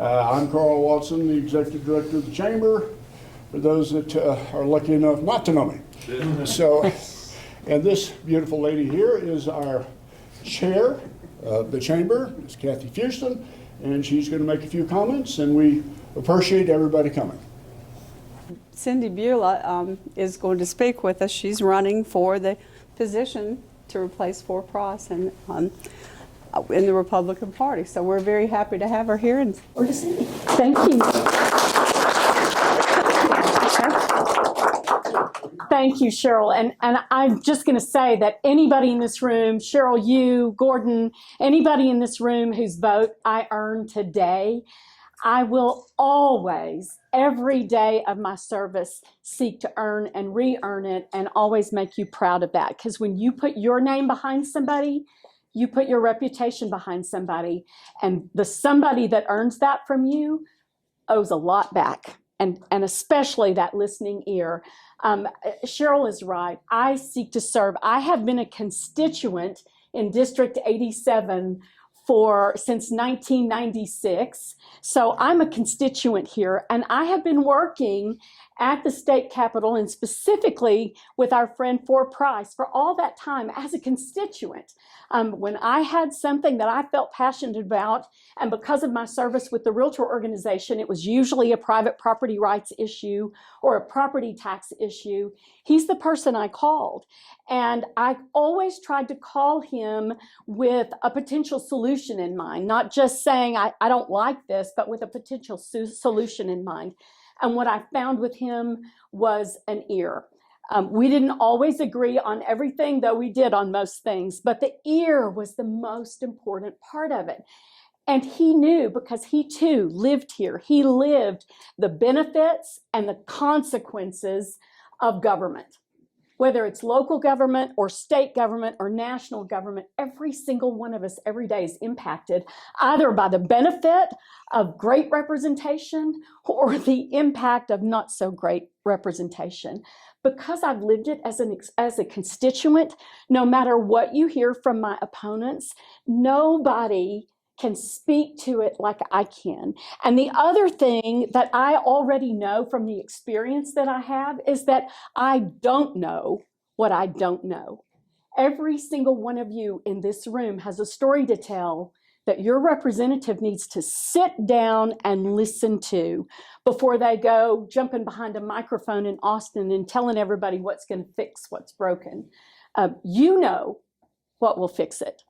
I'm Carl Watson, the Executive Director of the Chamber, for those that are lucky enough not to know me. So, and this beautiful lady here is our chair of the Chamber, Ms. Kathy Fuston, and she's going to make a few comments, and we appreciate everybody coming. Cindi Bulla is going to speak with us. She's running for the position to replace Fort Price in the Republican Party. So we're very happy to have her here. And Thank you. Thank you, Cheryl. And I'm just going to say that anybody in this room, Cheryl, you, Gordon, anybody in this room whose vote I earned today, I will always, every day of my service, seek to earn and re-earn it and always make you proud of that. Because when you put your name behind somebody, you put your reputation behind somebody, and the somebody that earns that from you owes a lot back, and especially that listening ear. Cheryl is right. I seek to serve. I have been a constituent in District 87 since 1996. So I'm a constituent here, and I have been working at the state capitol and specifically with our friend Fort Price for all that time as a constituent. When I had something that I felt passionate about, and because of my service with the Realtor organization, it was usually a private property rights issue or a property tax issue, he's the person I called. And I always tried to call him with a potential solution in mind, not just saying, I don't like this, but with a potential solution in mind. And what I found with him was an ear. We didn't always agree on everything, though we did on most things, but the ear was the most important part of it. And he knew, because he too lived here. He lived the benefits and the consequences of government. Whether it's local government or state government or national government, every single one of us every day is impacted either by the benefit of great representation or the impact of not so great representation. Because I've lived it as a constituent, no matter what you hear from my opponents, nobody can speak to it like I can. And the other thing that I already know from the experience that I have is that I don't know what I don't know. Every single one of you in this room has a story to tell that your representative needs to sit down and listen to before they go jumping behind a microphone in Austin and telling everybody what's going to fix what's broken. You know what will fix it.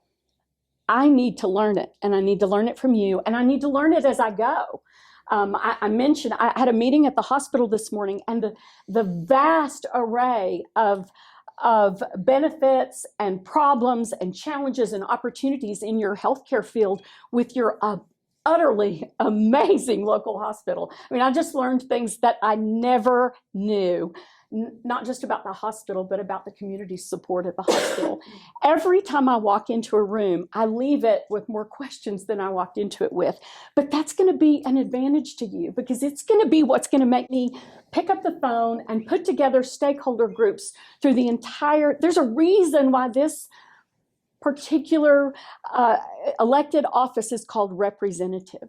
I need to learn it, and I need to learn it from you, and I need to learn it as I go. I mentioned I had a meeting at the hospital this morning, and the vast array of benefits and problems and challenges and opportunities in your healthcare field with your utterly amazing local hospital. I mean, I just learned things that I never knew. Not just about the hospital, but about the community support at the hospital. Every time I walk into a room, I leave it with more questions than I walked into it with. But that's going to be an advantage to you, because it's going to be what's going to make me pick up the phone and put together stakeholder groups through the entire, there's a reason why this particular elected office is called representative.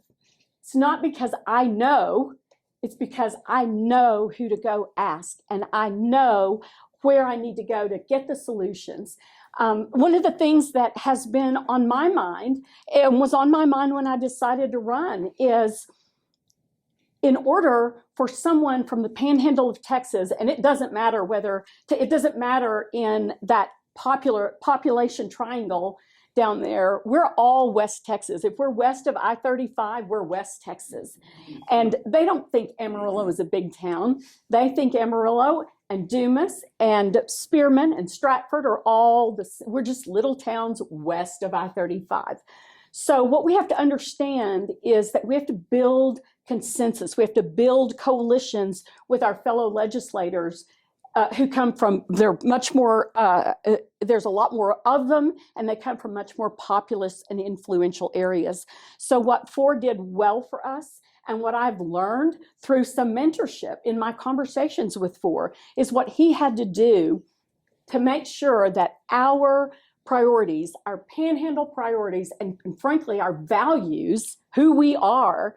It's not because I know. It's because I know who to go ask, and I know where I need to go to get the solutions. One of the things that has been on my mind, and was on my mind when I decided to run, is in order for someone from the panhandle of Texas, and it doesn't matter in that population triangle down there, we're all West Texas. If we're west of I-35, we're West Texas. And they don't think Amarillo is a big town. They think Amarillo and Dumas and Spearman and Stratford are we're just little towns west of I-35. So what we have to understand is that we have to build consensus. We have to build coalitions with our fellow legislators who come from, they're much more, there's a lot more of them, and they come from much more populous and influential areas. So what Ford did well for us, and what I've learned through some mentorship in my conversations with Ford, is what he had to do to make sure that our priorities, our panhandle priorities, and frankly, our values, who we are,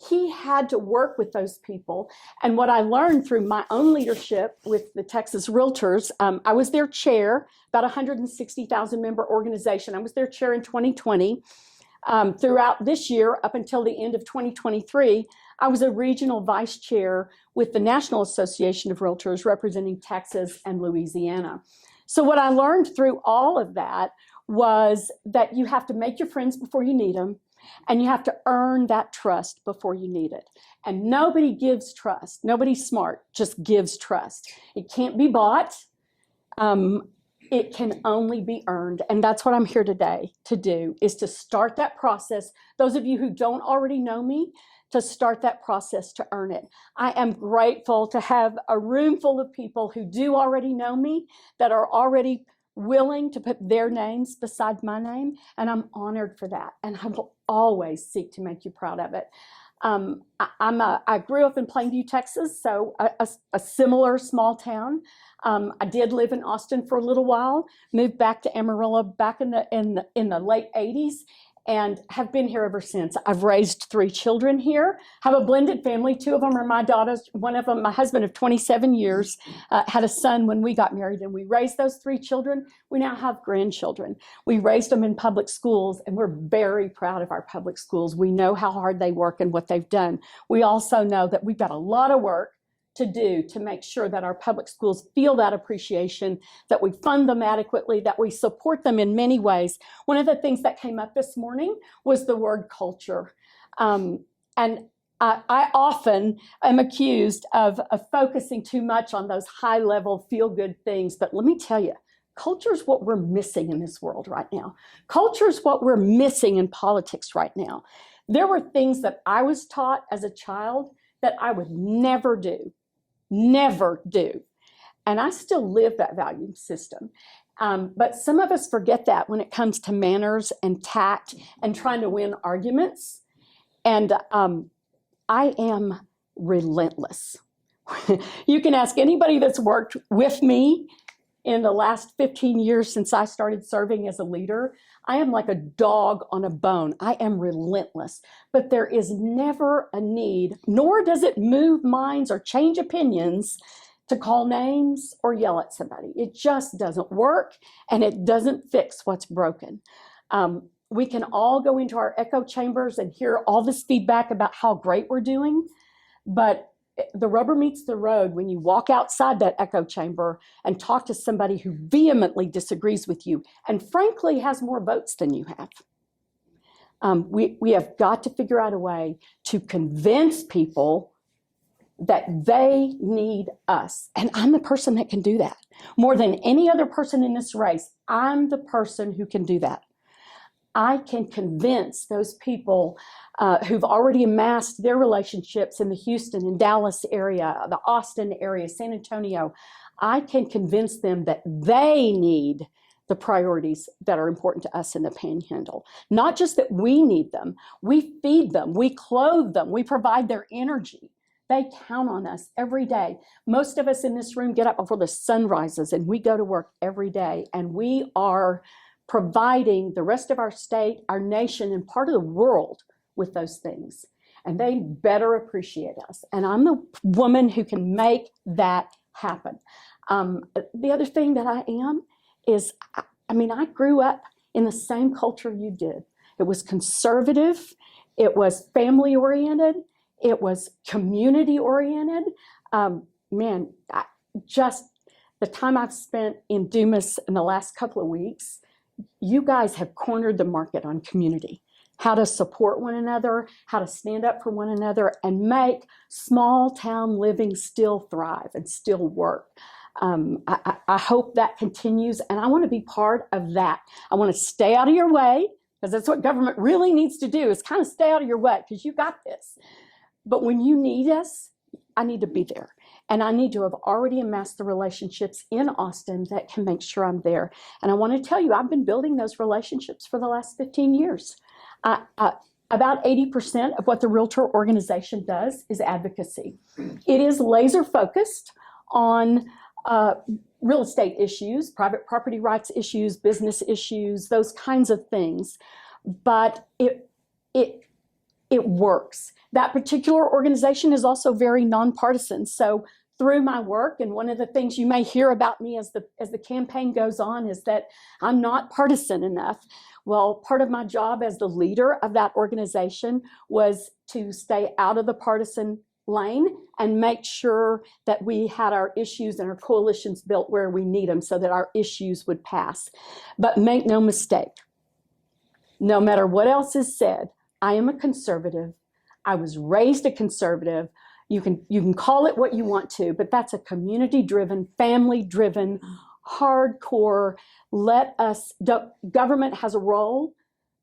he had to work with those people. And what I learned through my own leadership with the Texas Realtors, I was their chair, about 160,000 member organization. I was their chair in 2020. Throughout this year, up until the end of 2023, I was a regional vice chair with the National Association of Realtors representing Texas and Louisiana. So what I learned through all of that was that you have to make your friends before you need them, and you have to earn that trust before you need it. And nobody gives trust. Nobody smart just gives trust. It can't be bought. It can only be earned. And that's what I'm here today to do, is to start that process. Those of you who don't already know me, to start that process to earn it. I am grateful to have a room full of people who do already know me, that are already willing to put their names beside my name, and I'm honored for that. And I will always seek to make you proud of it. I grew up in Plainview, Texas, so a similar small town. I did live in Austin for a little while, moved back to Amarillo back in the late 80s, and have been here ever since. I've raised 3 children here, have a blended family. 2 of them are my daughters. One of them, my husband of 27 years, had a son when we got married, and we raised those 3 children. We now have grandchildren. We raised them in public schools, and we're very proud of our public schools. We know how hard they work and what they've done. We also know that we've got a lot of work to do to make sure that our public schools feel that appreciation, that we fund them adequately, that we support them in many ways. One of the things that came up this morning was the word culture. And I often am accused of focusing too much on those high-level feel-good things. But let me tell you, culture is what we're missing in this world right now. Culture is what we're missing in politics right now. There were things that I was taught as a child that I would never do. Never do. And I still live that value system. But some of us forget that when it comes to manners and tact and trying to win arguments. And I am relentless. You can ask anybody that's worked with me in the last 15 years since I started serving as a leader. I am like a dog on a bone. I am relentless, but there is never a need, nor does it move minds or change opinions, to call names or yell at somebody. It just doesn't work, and it doesn't fix what's broken. We can all go into our echo chambers and hear all this feedback about how great we're doing, but the rubber meets the road when you walk outside that echo chamber and talk to somebody who vehemently disagrees with you and frankly has more votes than you have. We have got to figure out a way to convince people that they need us. And I'm the person that can do that. More than any other person in this race, I'm the person who can do that. I can convince those people who've already amassed their relationships in the Houston and Dallas area, the Austin area, San Antonio. I can convince them that they need the priorities that are important to us in the Panhandle. Not just that we need them, we feed them, we clothe them, we provide their energy. They count on us every day. Most of us in this room get up before the sun rises and we go to work every day, and we are providing the rest of our state, our nation, and part of the world with those things. And they better appreciate us. And I'm the woman who can make that happen. The other thing that I am is, I grew up in the same culture you did. It was conservative. It was family-oriented. It was community-oriented. Just the time I've spent in Dumas in the last couple of weeks, you guys have cornered the market on community, how to support one another, how to stand up for one another, and make small town living still thrive and still work. I hope that continues, and I want to be part of that. I want to stay out of your way, because that's what government really needs to do, is kind of stay out of your way, because you got this. But when you need us, I need to be there. And I need to have already amassed the relationships in Austin that can make sure I'm there. And I want to tell you, I've been building those relationships for the last 15 years. About 80% of what the Realtor organization does is advocacy. It is laser focused on real estate issues, private property rights issues, business issues, those kinds of things. But it works. That particular organization is also very nonpartisan. So through my work, and one of the things you may hear about me as the campaign goes on is that I'm not partisan enough. Well, part of my job as the leader of that organization was to stay out of the partisan lane and make sure that we had our issues and our coalitions built where we need them so that our issues would pass. But make no mistake, no matter what else is said, I am a conservative. I was raised a conservative. You can call it what you want to, but that's a community-driven, family-driven, hardcore, government has a role,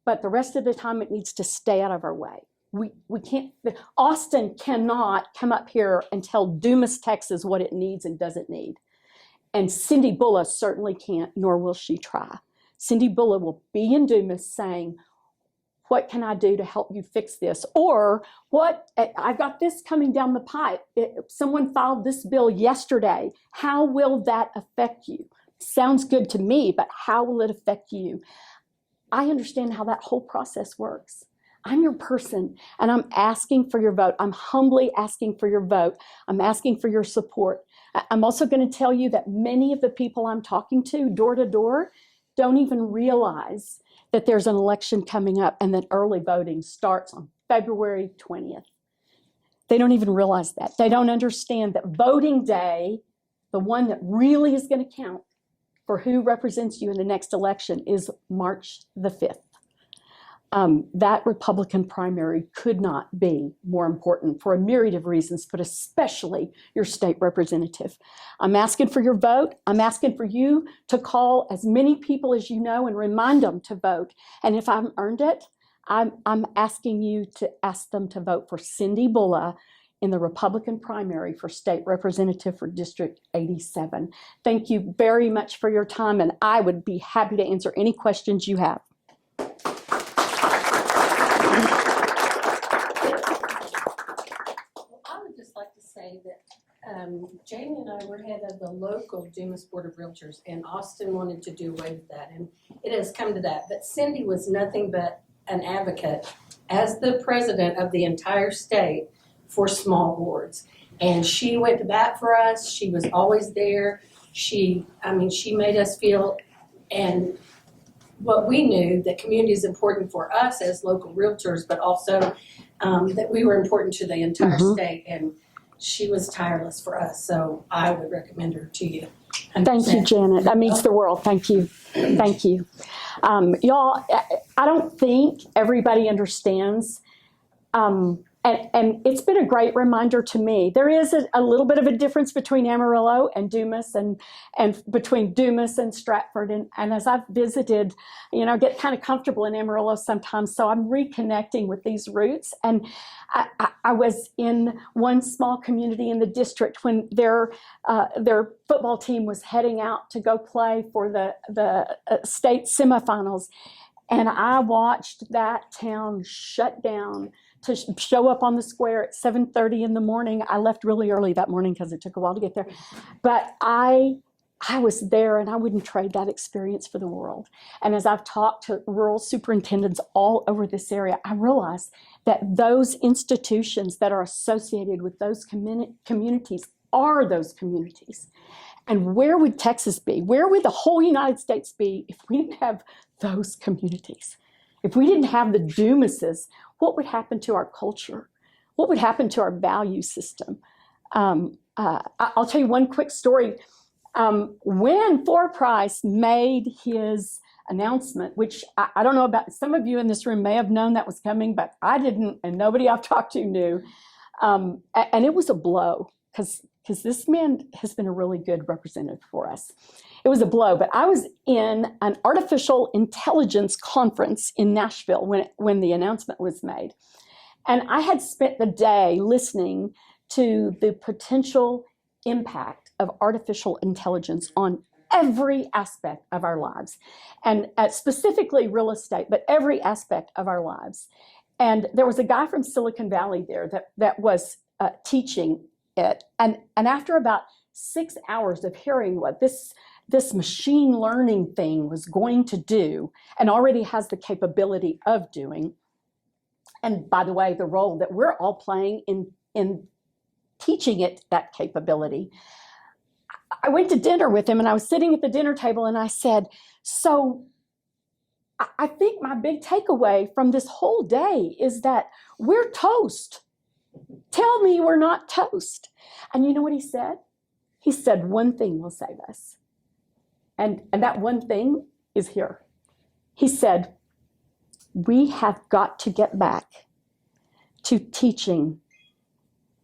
but the rest of the time it needs to stay out of our way. We can't, Austin cannot come up here and tell Dumas, Texas what it needs and doesn't need. And Cindi Bulla certainly can't, nor will she try. Cindi Bulla will be in Dumas saying, what can I do to help you fix this? Or I've got this coming down the pipe. Someone filed this bill yesterday. How will that affect you? Sounds good to me, but how will it affect you? I understand how that whole process works. I'm your person, and I'm asking for your vote. I'm humbly asking for your vote. I'm asking for your support. I'm also going to tell you that many of the people I'm talking to, door to door, don't even realize that there's an election coming up and that early voting starts on February 20th. They don't even realize that. They don't understand that voting day, the one that really is going to count for who represents you in the next election, is March the 5th. That Republican primary could not be more important for a myriad of reasons, but especially your state representative. I'm asking for your vote. I'm asking for you to call as many people as you know and remind them to vote. And if I haven't earned it, I'm asking you to ask them to vote for Cindi Bulla in the Republican primary for state representative for District 87. Thank you very much for your time, and I would be happy to answer any questions you have. Say that Jamie and I were head of the local Dumas Board of Realtors, and Austin wanted to do away with that, and it has come to that. But Cindi was nothing but an advocate as the president of the entire state for small boards, and she went to bat for us. She was always there. She made us feel, and what we knew, that community is important for us as local realtors, but also that we were important to the entire state, and she was tireless for us, so I would recommend her to you. 100%. Thank you, Janet. That means the world. Thank you. Thank you. Y'all, I don't think everybody understands, and it's been a great reminder to me. There is a little bit of a difference between Amarillo and Dumas, and between Dumas and Stratford. And as I've visited, I get kind of comfortable in Amarillo sometimes, so I'm reconnecting with these roots. And I was in one small community in the district when their football team was heading out to go play for the state semifinals, and I watched that town shut down to show up on the square at 7:30 in the morning. I left really early that morning because it took a while to get there, but I was there, and I wouldn't trade that experience for the world. And as I've talked to rural superintendents all over this area, I realized that those institutions that are associated with those communities are those communities. And where would Texas be? Where would the whole United States be if we didn't have those communities? If we didn't have the Dumases, what would happen to our culture? What would happen to our value system? I'll tell you one quick story. When Price made his announcement, which I don't know about, some of you in this room may have known that was coming, but I didn't, and nobody I've talked to knew. And it was a blow, because this man has been a really good representative for us. It was a blow, but I was in an artificial intelligence conference in Nashville when the announcement was made. And I had spent the day listening to the potential impact of artificial intelligence on every aspect of our lives, and specifically real estate, but every aspect of our lives. And there was a guy from Silicon Valley there that was teaching it. And after about 6 hours of hearing what this machine learning thing was going to do and already has the capability of doing. And by the way, the role that we're all playing in teaching it that capability. I went to dinner with him and I was sitting at the dinner table and I said, so I think my big takeaway from this whole day is that we're toast. Tell me we're not toast. And you know what he said? He said, one thing will save us. And that one thing is here. He said, we have got to get back to teaching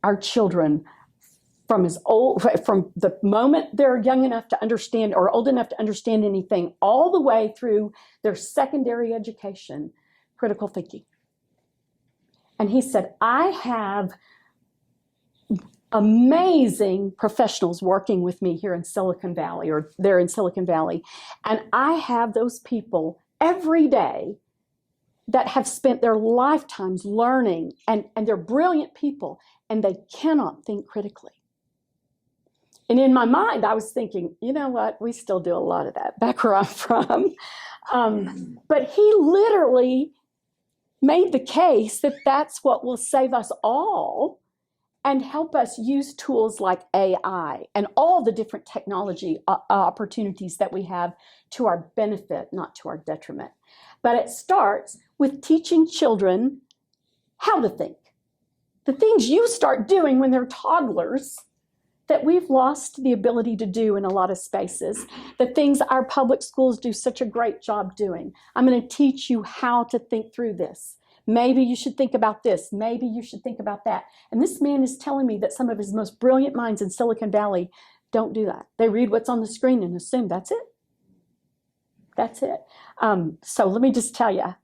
our children from the moment they're young enough to understand or old enough to understand anything, all the way through their secondary education, critical thinking. And he said, I have amazing professionals working with me here in Silicon Valley, or they're in Silicon Valley, and I have those people every day that have spent their lifetimes learning, and they're brilliant people, and they cannot think critically. And in my mind, I was thinking, you know what? We still do a lot of that back where I'm from. But he literally made the case that that's what will save us all and help us use tools like AI and all the different technology opportunities that we have to our benefit, not to our detriment. But it starts with teaching children how to think. The things you start doing when they're toddlers that we've lost the ability to do in a lot of spaces, the things our public schools do such a great job doing. I'm going to teach you how to think through this. Maybe you should think about this. Maybe you should think about that. And this man is telling me that some of his most brilliant minds in Silicon Valley don't do that. They read what's on the screen and assume that's it. That's it. So let me just tell you,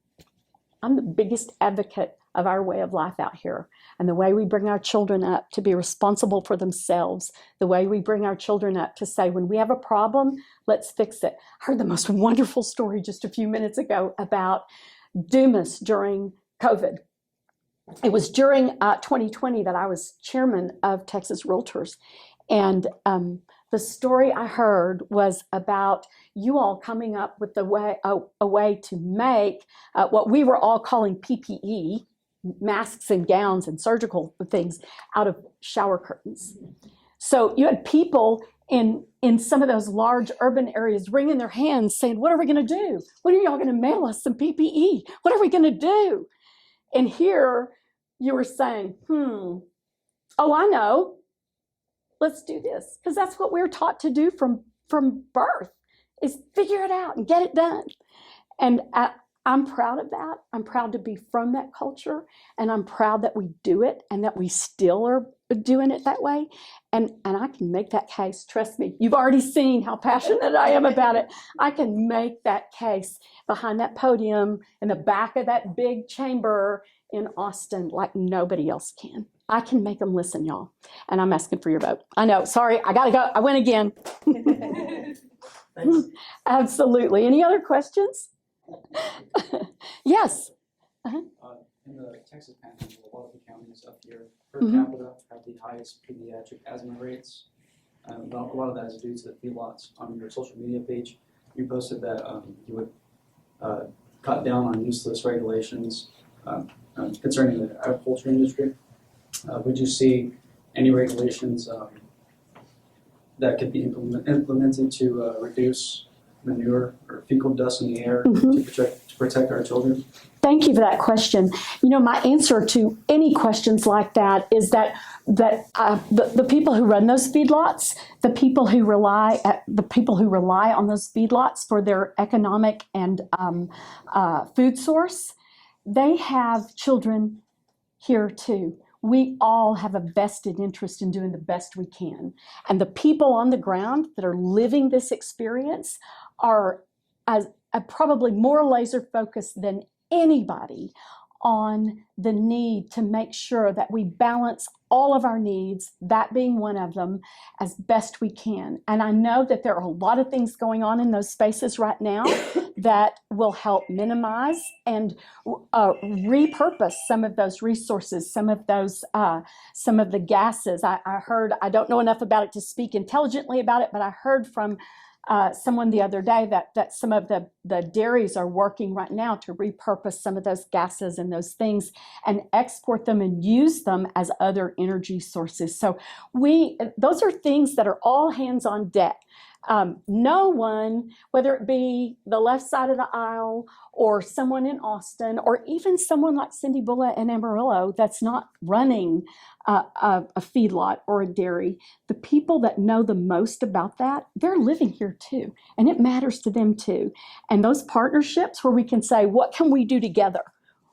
I'm the biggest advocate of our way of life out here, and the way we bring our children up to be responsible for themselves, the way we bring our children up to say, when we have a problem, let's fix it. I heard the most wonderful story just a few minutes ago about Dumas during COVID. It was during 2020 that I was chairman of Texas Realtors, and the story I heard was about you all coming up with a way to make what we were all calling PPE, masks and gowns and surgical things, out of shower curtains. So you had people in some of those large urban areas wringing their hands saying, what are we going to do? When are y'all going to mail us some PPE? What are we going to do? And here you were saying, oh, I know. Let's do this. Because that's what we're taught to do from birth, is figure it out and get it done. And I'm proud of that. I'm proud to be from that culture, and I'm proud that we do it and that we still are doing it that way. And I can make that case. Trust me, you've already seen how passionate I am about it. I can make that case behind that podium in the back of that big chamber in Austin like nobody else can. I can make them listen, y'all. And I'm asking for your vote. I know, sorry, I gotta go. I win again. Absolutely. Any other questions? Yes. In the Texas Panhandle, a lot of the counties up here per capita have the highest pediatric asthma rates. A lot of that is due to the feedlots. On your social media page, you posted that you would cut down on useless regulations concerning the agriculture industry. Would you see any regulations that could be implemented to reduce manure or fecal dust in the air to protect our children? Thank you for that question. You know, my answer to any questions like that is that the people who run those feedlots, the people who rely on those feedlots for their economic and food source, they have children here too. We all have a vested interest in doing the best we can. And the people on the ground that are living this experience are probably more laser focused than anybody on the need to make sure that we balance all of our needs, that being one of them, as best we can. And I know that there are a lot of things going on in those spaces right now that will help minimize and repurpose some of those resources, some of the gases. I heard, I don't know enough about it to speak intelligently about it, but I heard from someone the other day that some of the dairies are working right now to repurpose some of those gases and those things and export them and use them as other energy sources. So those are things that are all hands on deck. No one, whether it be the left side of the aisle or someone in Austin or even someone like Cindi Bulla in Amarillo that's not running a feedlot or a dairy, the people that know the most about that, they're living here too, and it matters to them too. And those partnerships where we can say, what can we do together?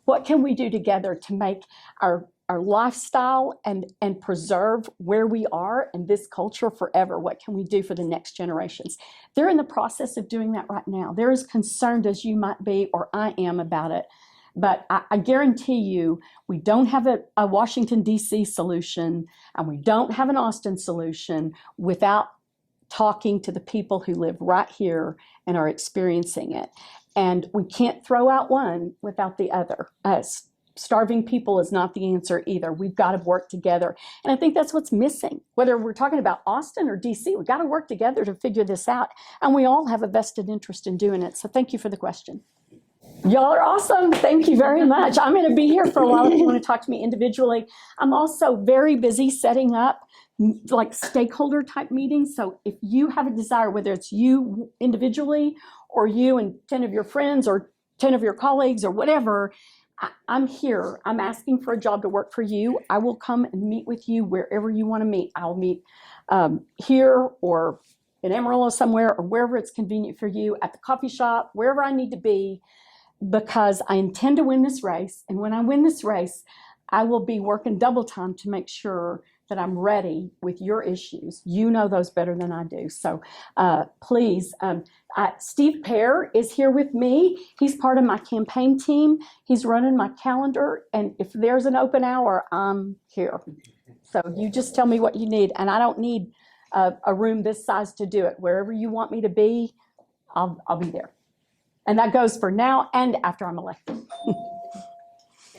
What can we do together to make our lifestyle and preserve where we are and this culture forever? What can we do for the next generations? They're in the process of doing that right now. They're as concerned as you might be or I am about it. But I guarantee you, we don't have a Washington, D.C. solution, and we don't have an Austin solution without talking to the people who live right here and are experiencing it. And we can't throw out one without the other. Starving people is not the answer either. We've got to work together. And I think that's what's missing. Whether we're talking about Austin or DC, we've got to work together to figure this out. And we all have a vested interest in doing it. So thank you for the question. Y'all are awesome. Thank you very much. I'm going to be here for a while if you want to talk to me individually. I'm also very busy setting up like stakeholder type meetings. So if you have a desire, whether it's you individually or you and 10 of your friends or 10 of your colleagues or whatever, I'm here. I'm asking for a job to work for you. I will come and meet with you wherever you want to meet. I'll meet here or in Amarillo somewhere or wherever it's convenient for you, at the coffee shop, wherever I need to be, because I intend to win this race. And when I win this race, I will be working double time to make sure that I'm ready with your issues. You know those better than I do. So please, Steve Pear is here with me. He's part of my campaign team. He's running my calendar. And if there's an open hour, I'm here. So you just tell me what you need. And I don't need a room this size to do it. Wherever you want me to be, I'll be there. And that goes for now and after I'm elected.